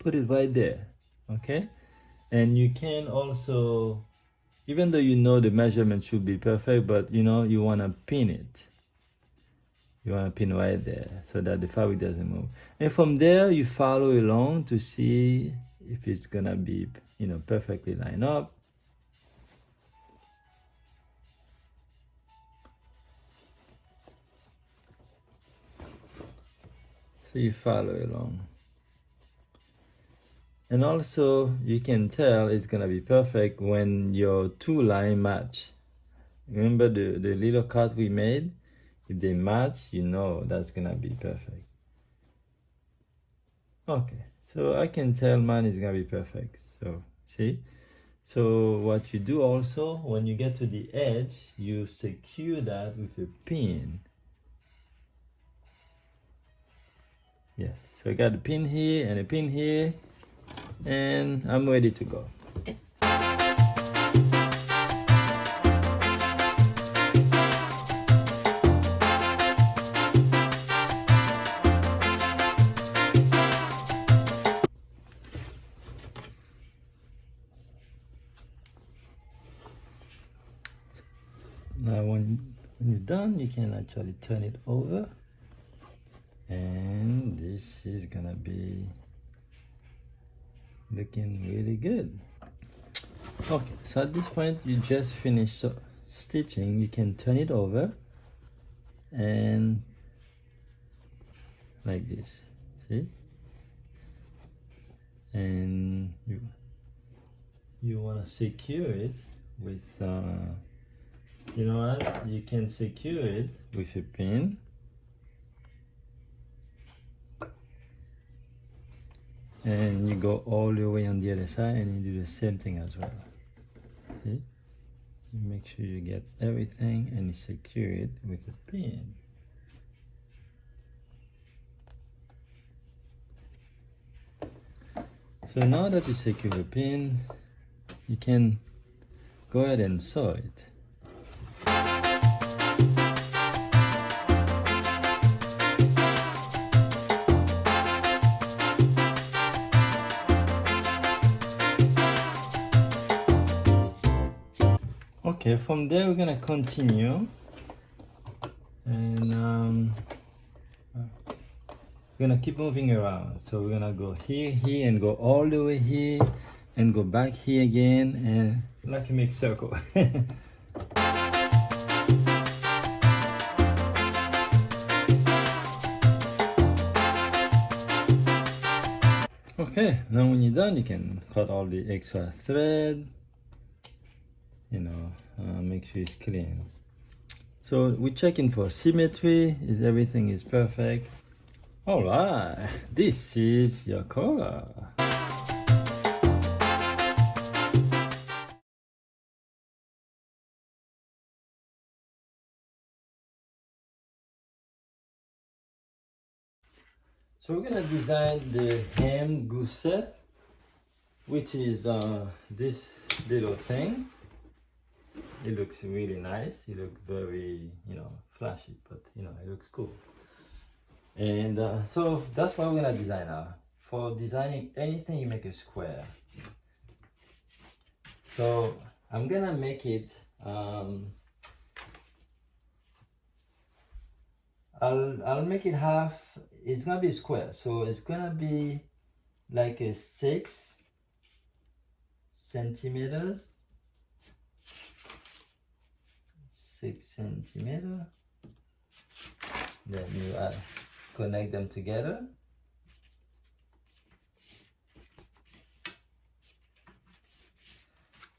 put it right there, okay? And you can also, even though you know the measurement should be perfect, but you want to pin it. You want to pin right there so that the fabric doesn't move. And from there, you follow along to see if it's going to be, perfectly lined up. So you follow along. And also, you can tell it's gonna be perfect when your 2 lines match. Remember the little cut we made? If they match, that's gonna be perfect. Okay, so I can tell mine is gonna be perfect. So, see? So what you do also, when you get to the edge, you secure that with a pin. Yes, so I got a pin here and a pin here. And I'm ready to go. Now when you're done, you can actually turn it over, and this is gonna be looking really good. Okay, so at this point you just finished stitching. You can turn it over and like this, see? And you want to secure it with you know what, you can secure it with a pin. And you go all the way on the other side and you do the same thing as well. See? You make sure you get everything and you secure it with a pin. So now that you secure the pin, you can go ahead and sew it. Okay, from there we're gonna continue, and we're gonna keep moving around. So we're gonna go here, here, and go all the way here, and go back here again, and like a mixed circle. Okay, now when you're done, you can cut all the extra thread, make sure it's clean. So we're checking for symmetry, is everything is perfect. All right, this is your color. So we're gonna design the hem gousset, which is this little thing. It looks really nice. It looks very, flashy, but it looks cool. And so that's what we're gonna design now. For designing anything, you make a square. So I'm gonna make it. I'll make it half. It's gonna be square, so it's gonna be like a 6 centimeters. 6 centimeters. Then you connect them together.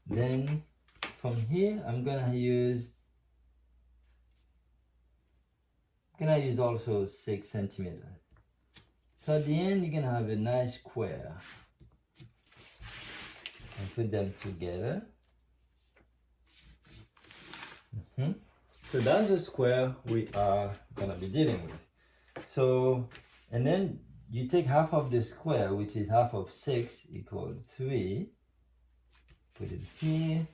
Then from here, I'm gonna use also 6 centimeters. So at the end, you're gonna have a nice square. And put them together. So that's the square we are gonna be dealing with. So, and then you take half of the square, which is half of 6 equals 3. Put it here.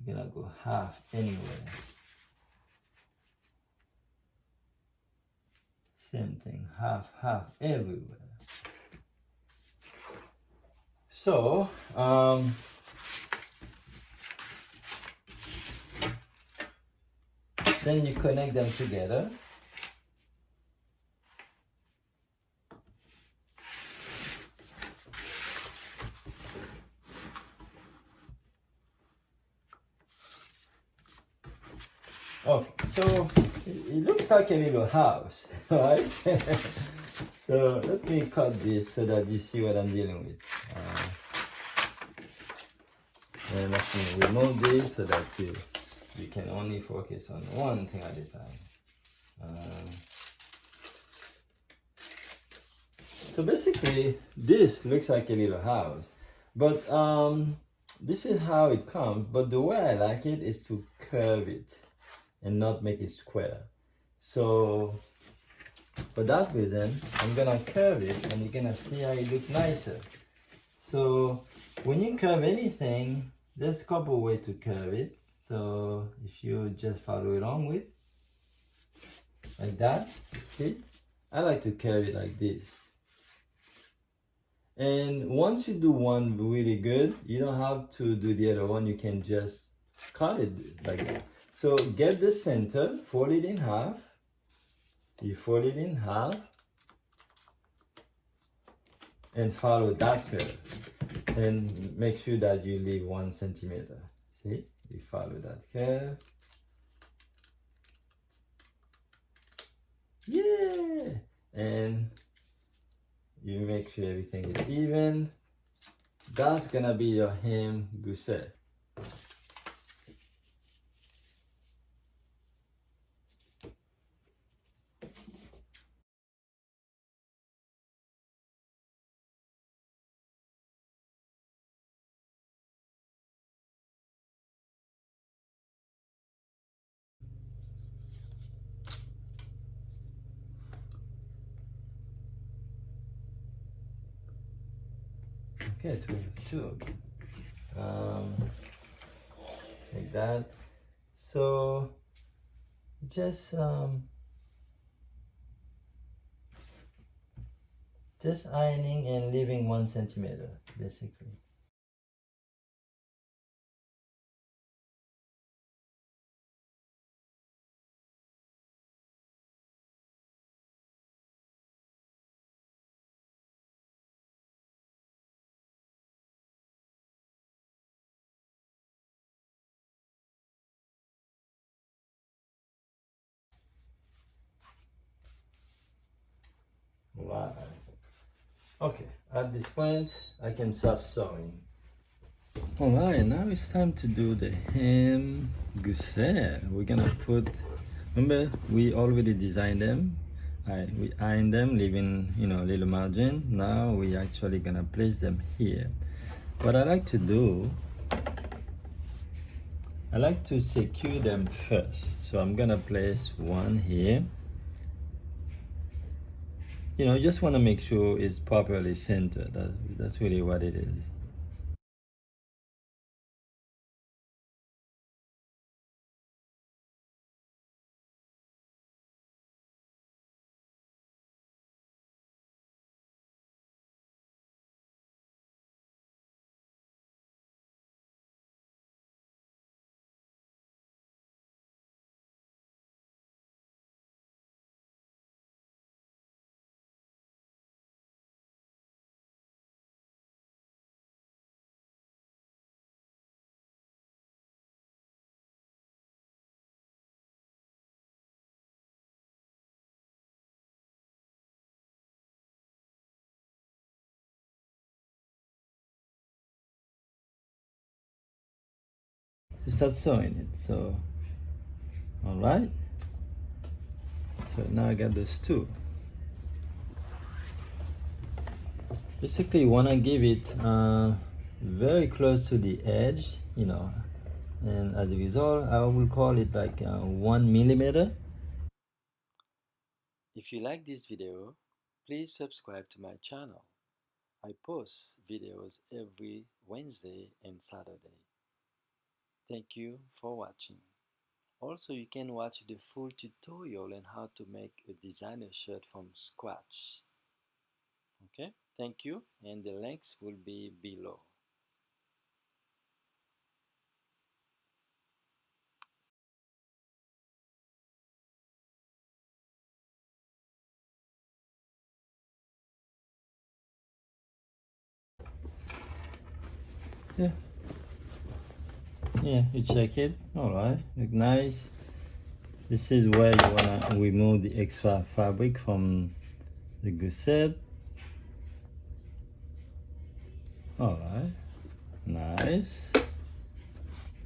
You're gonna go half anywhere. Same thing, half everywhere. So, then you connect them together. Okay, so it looks like a little house, right? So let me cut this so that you see what I'm dealing with. And let me remove this so that you can only focus on one thing at a time. So basically, this looks like a little house, but this is how it comes. But the way I like it is to curve it and not make it square. So for that reason, I'm gonna curve it and you're gonna see how it looks nicer. So when you curve anything, there's a couple ways to curve it. So if you just follow along with, like that, see? I like to curve it like this. And once you do one really good, you don't have to do the other one. You can just cut it like that. So get the center, fold it in half. You fold it in half and follow that curve. And make sure that you leave 1 centimeter. See? You follow that curve. Yeah! And you make sure everything is even. That's gonna be your hem gousset. Okay, 2. Like that. So just ironing and leaving 1 centimeter basically. Wow. Okay, at this point I can start sewing. All right, now it's time to do the hem gousset. We're gonna put, remember we already designed them. We ironed them, leaving a little margin. Now we actually gonna place them here. What I like to do, I like to secure them first. So I'm gonna place one here. Just want to make sure it's properly centered. That's really what it is. To start sewing it. So, all right. So now I got those two. Basically, you want to give it very close to the edge, and as a result, I will call it like 1 millimeter. If you like this video, please subscribe to my channel. I post videos every Wednesday and Saturday. Thank you for watching. Also, you can watch the full tutorial on how to make a designer shirt from scratch. Okay, thank you, and the links will be below. Yeah, you check it. All right, look nice. This is where you wanna remove the extra fabric from the gousset. All right, nice.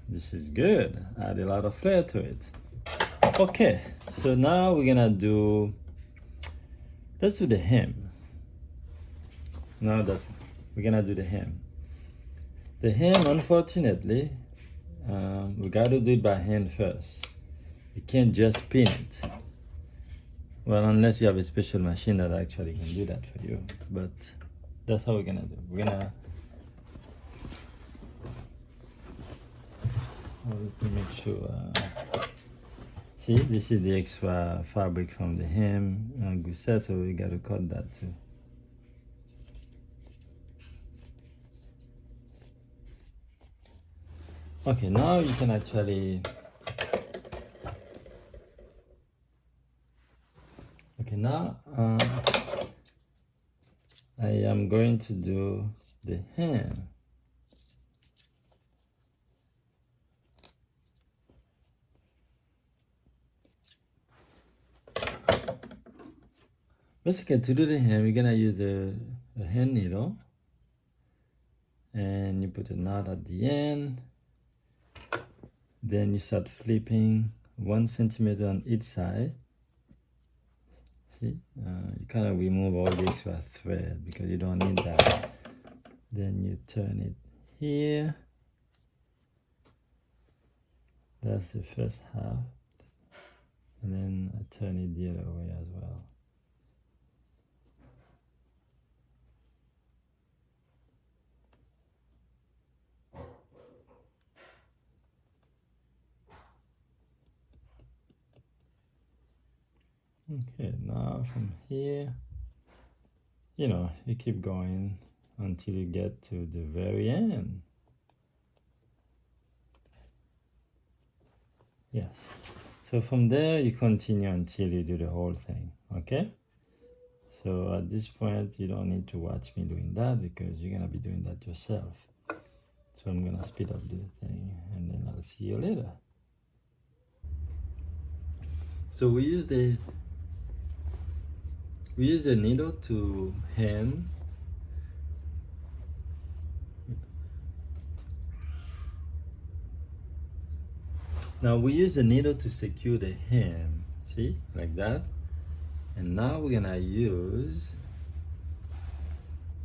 This is good. Add a lot of flair to it. Okay, so now we're gonna do, let's do the hem. Now that we're gonna do the hem. The hem, unfortunately, we gotta do it by hand first. You can't just pin it. Well, unless you have a special machine that actually can do that for you. But that's how we're gonna do. We're gonna make sure. See, this is the extra fabric from the hem gousset, so we gotta cut that too. Okay, now you can actually. Okay, now I am going to do the hem. Basically, to do the hem, you're gonna use a hand needle, and you put a knot at the end. Then you start flipping 1 centimeter on each side. See, you kind of remove all the extra thread because you don't need that. Then you turn it here. That's the first half, and then I turn it the other way as well. Okay, now from here, you keep going until you get to the very end. Yes. So from there, you continue until you do the whole thing, okay? So at this point, you don't need to watch me doing that because you're gonna be doing that yourself. So I'm gonna speed up this thing and then I'll see you later. So we use the needle to hem Now we use the needle to secure the hem, see, like that. And now we're gonna use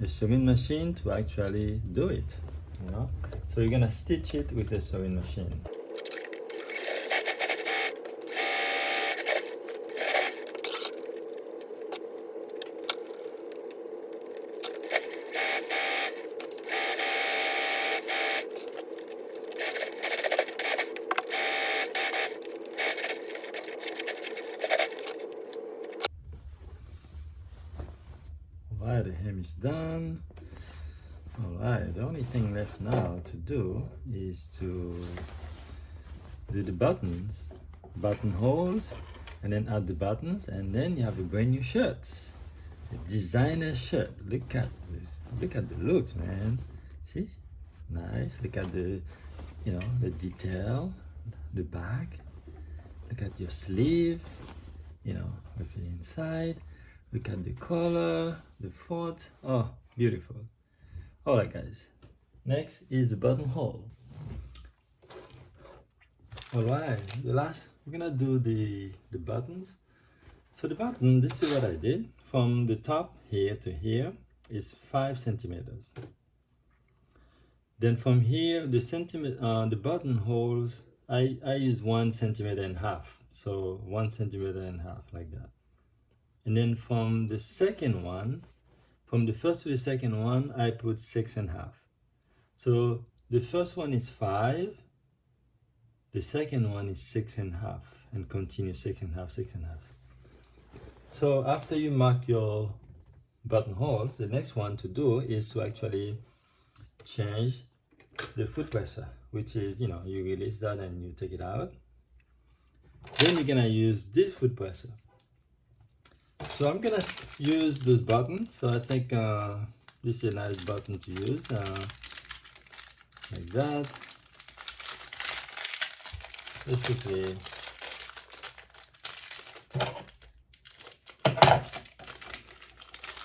a sewing machine to actually do it, you know. So you're gonna stitch it with a sewing machine. Alright, the hem is done. Alright, the only thing left now to do is to do the buttons, buttonholes, and then add the buttons, and then you have a brand new shirt. A designer shirt. Look at this. Look at the looks, man. See? Nice. Look at the, you know, the detail, the back. Look at your sleeve, you know, with the inside. Look at the color, the font. Oh, beautiful. Alright guys, next is the buttonhole. Alright, we're gonna do the buttons. So the button, this is what I did. From the top here to here is 5 centimeters. Then from here, the buttonholes, I use 1.5 centimeters. So 1.5 centimeters like that. And then from the second one, from the first to the second one, I put 6.5. So the first one is 5, the second one is 6.5, and continue 6.5, 6.5. So after you mark your buttonholes, the next one to do is to actually change the foot presser, which is, you know, you release that and you take it out. Then you're gonna use this foot presser. So I'm gonna use those buttons. So I think this is a nice button to use, like that. Basically,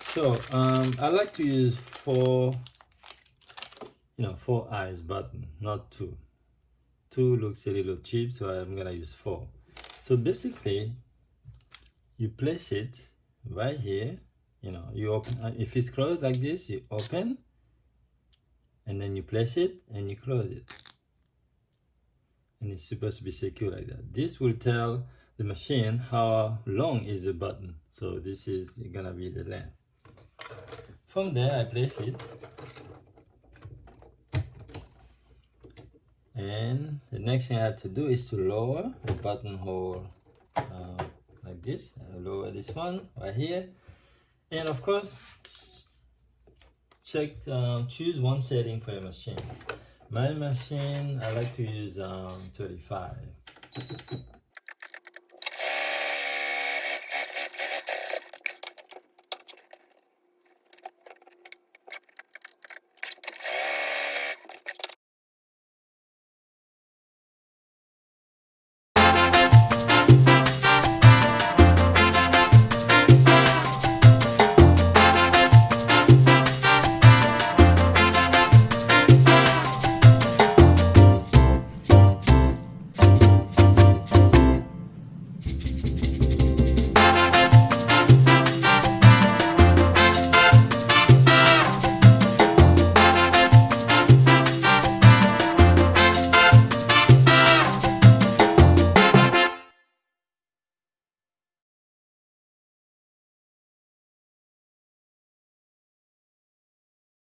so I like to use 4 eyes button, not 2. 2 looks a little cheap, so I'm gonna use 4. So basically, you place it right here, you know, you open, if it's closed like this, you open, and then you place it and you close it. And it's supposed to be secure like that. This will tell the machine how long is the button. So this is gonna be the length. From there, I place it. And the next thing I have to do is to lower the buttonhole like this. I'll lower this one right here, and of course choose one setting for your machine. My machine, I like to use 35.